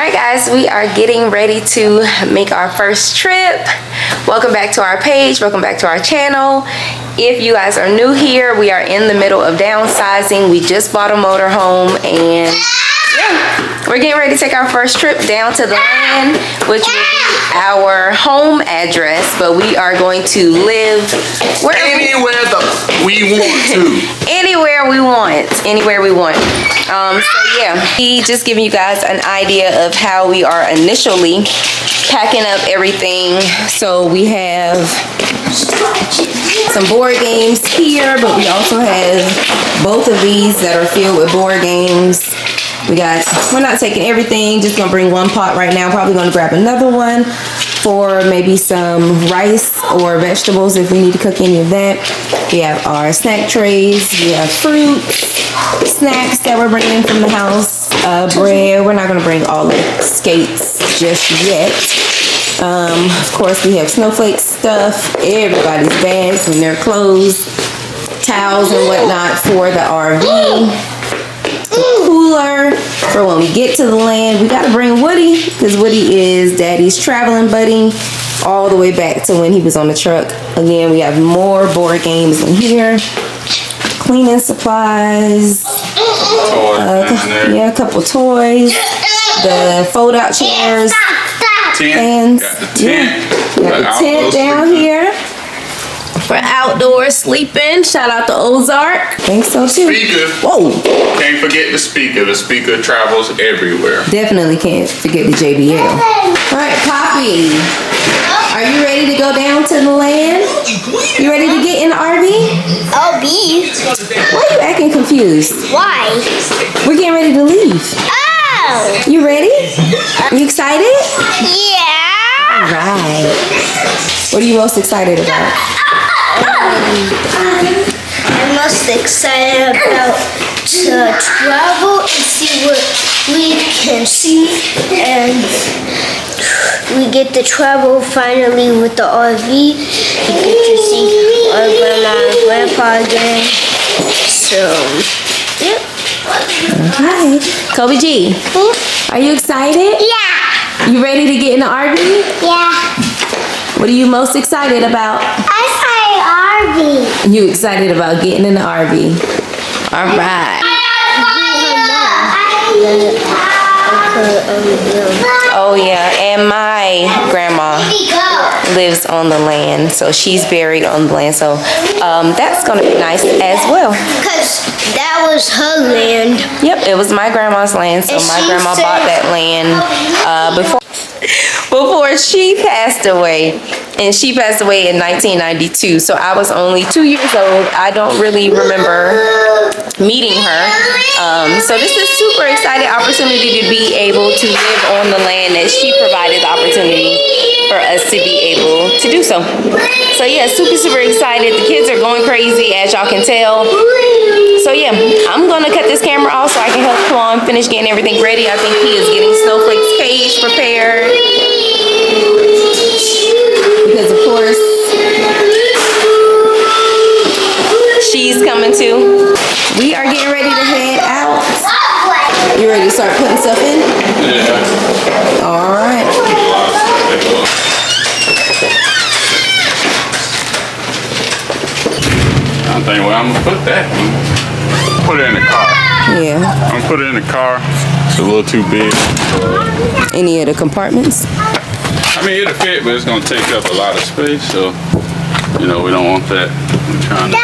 Alright guys, we are getting ready to make our first trip. Welcome back to our page, welcome back to our channel. If you guys are new here, we are in the middle of downsizing. We just bought a motorhome and yeah, we're getting ready to take our first trip down to the land, which will be our home address, but we are going to live anywhere we want to. Anywhere we want. So yeah, just giving you guys an idea of how we are initially packing up everything. So we have some board games here, but we also have both of these that are filled with board games. We're not taking everything, just gonna bring one pot right now. Probably gonna grab another one for maybe some rice or vegetables if we need to cook any of that. We have our snack trays, we have fruit, snacks that we're bringing from the house, bread. We're not gonna bring all the skates just yet. Of course, we have snowflake stuff, everybody's bags and their clothes, towels and whatnot for the RV. Cooler for when we get to the land. We gotta bring Woody because Woody is Daddy's traveling buddy all the way back to when he was on the truck. Again, we have more board games in here, cleaning supplies, a couple toys, the fold out chairs, fans. Got the tent. Got the tent down here for outdoor sleeping. Shout out to Ozark. Think so too. Speaker. Whoa. Can't forget the speaker. The speaker travels everywhere. Definitely can't forget the JBL. All right, Poppy. Are you ready to go down to the land? You ready to get in the RV? Why are you acting confused? Why? We're getting ready to leave. Oh. You ready? You excited? Yeah. All right. What are you most excited about? I'm most excited about to travel and see what we can see, and we get to travel finally with the RV. We get to see our grandma and grandpa again. So, yep. Okay. Kobe G, are you excited? Yeah. You ready to get in the RV? Yeah. What are you most excited about? RV. You excited about getting in the RV? All right. Oh yeah, and my grandma lives on the land, so she's buried on the land. So that's gonna be nice as well. Because that was her land. Yep, it was my grandma's land. So my grandma bought that land before she passed away. And she passed away in 1992, so I was only 2 years old. I don't really remember meeting her. So this is super exciting opportunity to be able to live on the land that she provided the opportunity for us to be able to do so. So yeah, super excited. The kids are going crazy, as y'all can tell. So yeah, I'm gonna cut this camera off so I can help Quan finish getting everything ready. I think he is getting Snowflake's cage prepared. Because of course, she's coming too. We are getting ready to head out. You ready to start putting stuff in? Yeah. All right. I think, well, I'm gonna put that. Put it in the car. Yeah. I'm gonna put it in the car. It's a little too big. Any of the compartments? I mean, it'll fit, but it's gonna take up a lot of space, so you know we don't want that. I'm trying to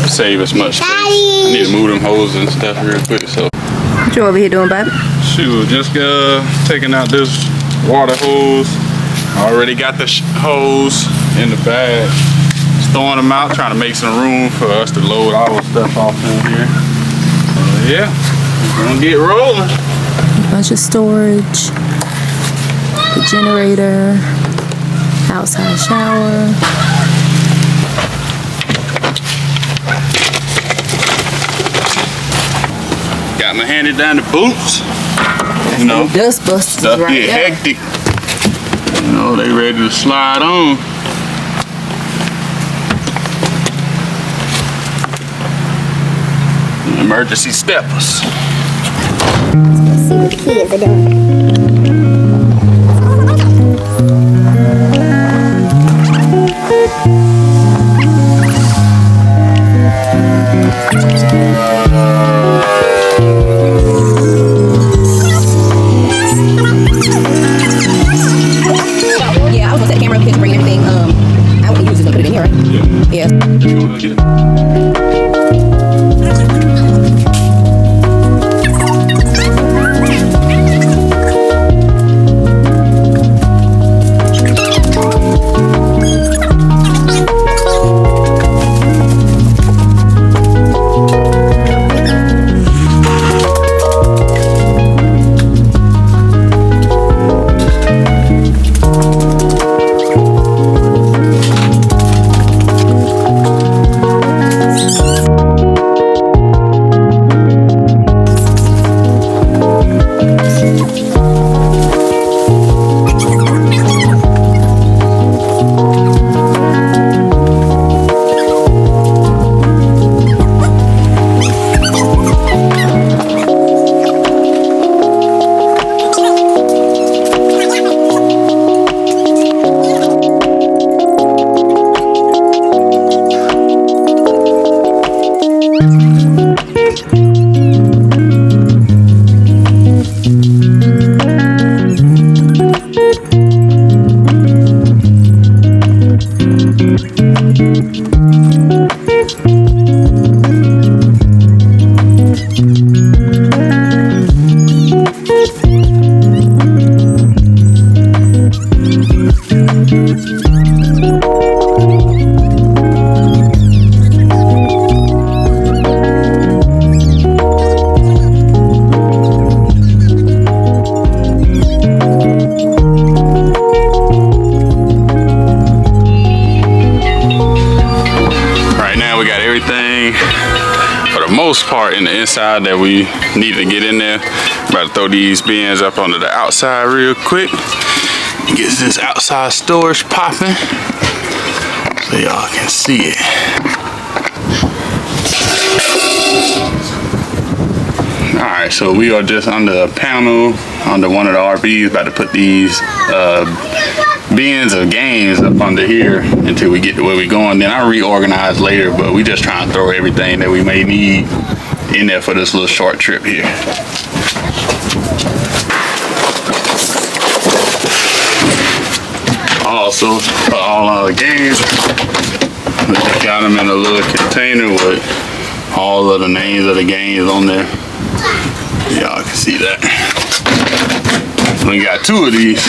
save as much space. I need to move them hoses and stuff real quick. So What you over here doing, Bob? shoot, just taking out this water hose. I already got the hose in the bag. Just throwing them out, trying to make some room for us to load all the stuff off in here. Yeah, we're gonna get rolling. A bunch of storage. The generator, outside shower. Got my handed down the boots. You know, Dust busters stuff right get there. hectic. You know, they ready to slide on. Emergency steppers. Let's see what the kids are doing. most part in the inside that we need to get in there. I'm about to throw these bins up onto the outside real quick. Get this outside storage popping so y'all can see it. Alright, so we are just under a panel under one of the RVs, about to put these bins of games up under here until we get to where we're going. Then I'll reorganize later, but we just trying to throw everything that we may need in there for this little short trip here. Also, for all our games, we just got them in a little container with all of the names of the games on there. Y'all can see that. We got 2 of these.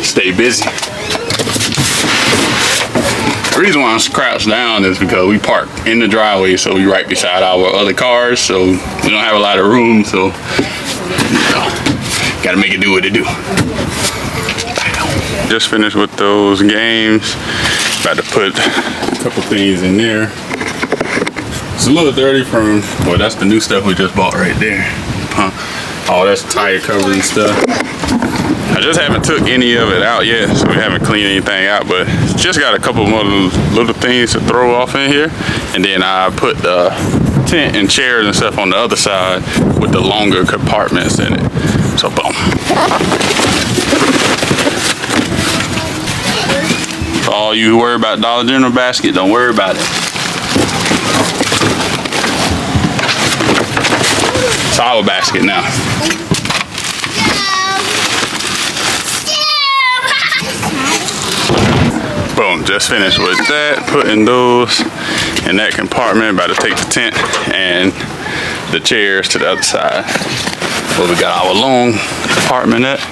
Stay busy. The reason why I'm crouched down is because we park in the driveway, so we right beside our other cars, so we don't have a lot of room, so you know, gotta make it do what it do. Just finished with those games. About to put a couple things in there. It's a little dirty from, well, that's the new stuff we just bought right there. Oh, that's tire cover and stuff. I just haven't took any of it out yet, so we haven't cleaned anything out, but just got a couple more little things to throw off in here. And then I put the tent and chairs and stuff on the other side with the longer compartments in it. So boom. For all you who worry about Dollar General basket, don't worry about it. It's our basket now. Boom, just finished with that. Putting those in that compartment. About to take the tent and the chairs to the other side. Where we got our long compartment at.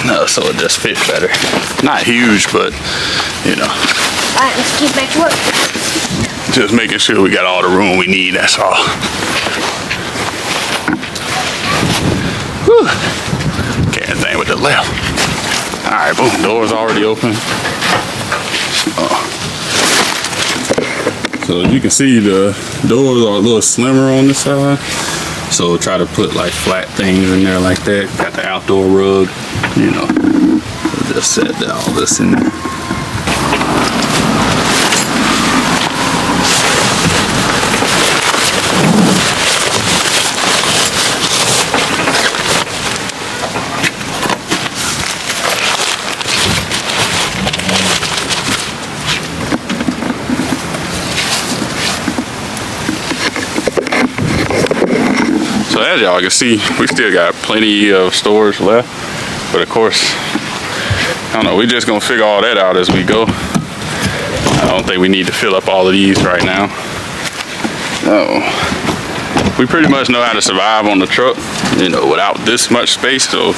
No, so it just fits better. Not huge, but you know. Alright, let's get back to work. Just making sure we got all the room we need, that's all. Whew. Carrying thing with the left. Alright, boom, door's already open. So as you can see, the doors are a little slimmer on this side. So try to put like flat things in there like that. Got the outdoor rug, you know. So just set all this in there. So as y'all can see, we still got plenty of storage left, but of course, I don't know, we just gonna figure all that out as we go. I don't think we need to fill up all of these right now. No, we pretty much know how to survive on the truck, you know, without this much space. So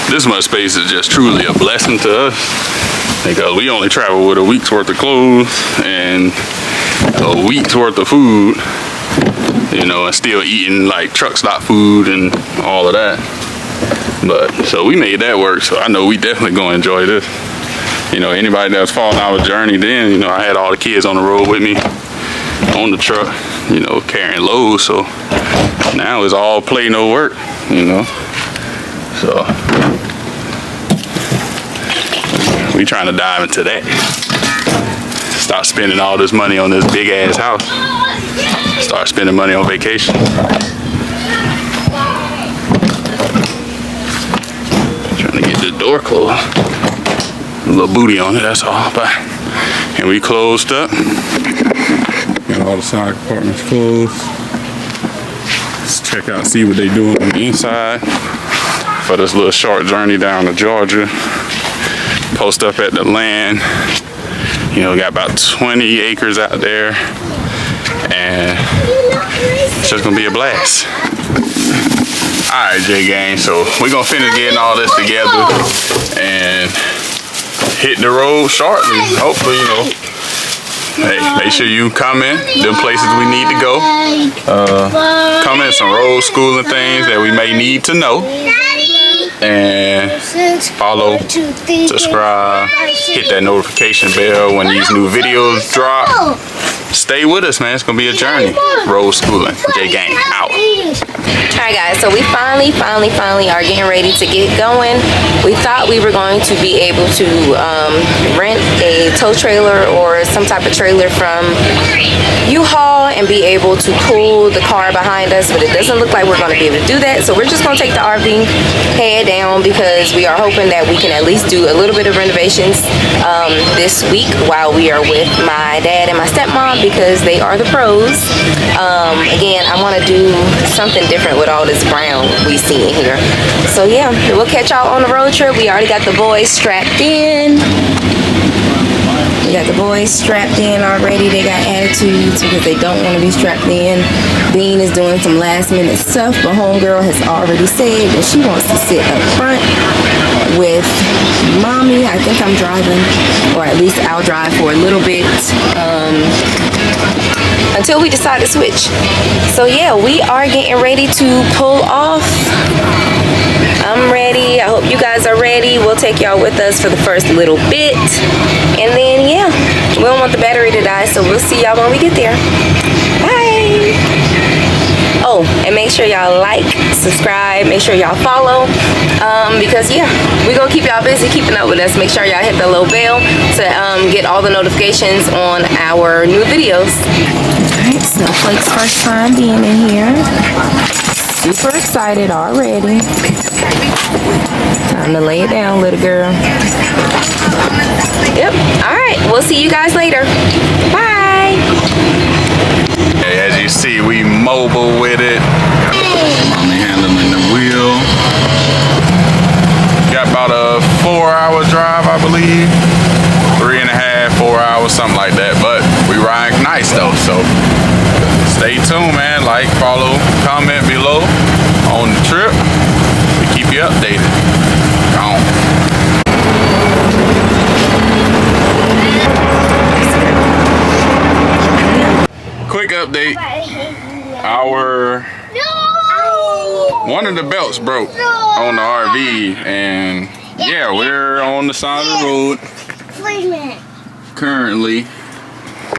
this much space is just truly a blessing to us, because we only travel with a week's worth of clothes and a week's worth of food, you know, and still eating like truck stop food and all of that. But so we made that work, so I know we definitely gonna enjoy this. You know, anybody that's following our journey, then, you know, I had all the kids on the road with me on the truck, you know, carrying loads. So now it's all play, no work, you know. So we trying to dive into that. Stop spending all this money on this big ass house. Start spending money on vacation. Trying to get the door closed. A little booty on it, that's all. But and we closed up. Got all the side compartments closed. Let's check out, see what they doing on the inside for this little short journey down to Georgia. Post up at the land. You know, got about 20 acres out there, and it's just gonna be a blast. All right, J Gang, so we're gonna finish getting all this together and hit the road shortly. Hopefully, you know, hey, make sure you comment them places we need to go. Comment some road schooling things that we may need to know. And follow, subscribe, hit that notification bell when these new videos drop. stay with us, man. It's gonna be a journey. Road schooling. J Gang out. Alright guys, so we finally are getting ready to get going. We thought we were going to be able to rent a tow trailer or some type of trailer from U-Haul and be able to pull the car behind us, but it doesn't look like we're going to be able to do that. So we're just going to take the RV, head down, because we are hoping that we can at least do a little bit of renovations this week while we are with my dad and my stepmom, because they are the pros. Again, I want to do something different with all this brown we see in here. So yeah, we'll catch y'all on the road trip. We already got the boys strapped in. We got the boys strapped in already. They got attitudes because they don't want to be strapped in. Bean is doing some last minute stuff, but homegirl has already said that she wants to sit up front with mommy. I think I'm driving, or at least I'll drive for a little bit until we decide to switch. So yeah, we are getting ready to pull off. I'm ready. I hope you guys are ready. We'll take y'all with us for the first little bit, and then yeah, we don't want the battery to die, so we'll see y'all when we get there. Bye. Oh, and make sure y'all like, subscribe, make sure y'all follow, because yeah, we're gonna keep y'all busy keeping up with us. Make sure y'all hit the little bell to get all the notifications on our new videos. Alright, Snowflake's first time being in here. Super excited already. Time to lay it down, little girl. Yep. Alright, we'll see you guys later. Bye. Hey, as you see, we mobile with it. Mommy handling the wheel. Got about a 4-hour drive, I believe. 3.5, 4 hours, something like that. But we ride nice though, so stay tuned, man. Like, follow, comment below on the trip. We keep you updated. Gone. Quick update. One of the belts broke on the RV, and yeah, we're on the side of the road currently.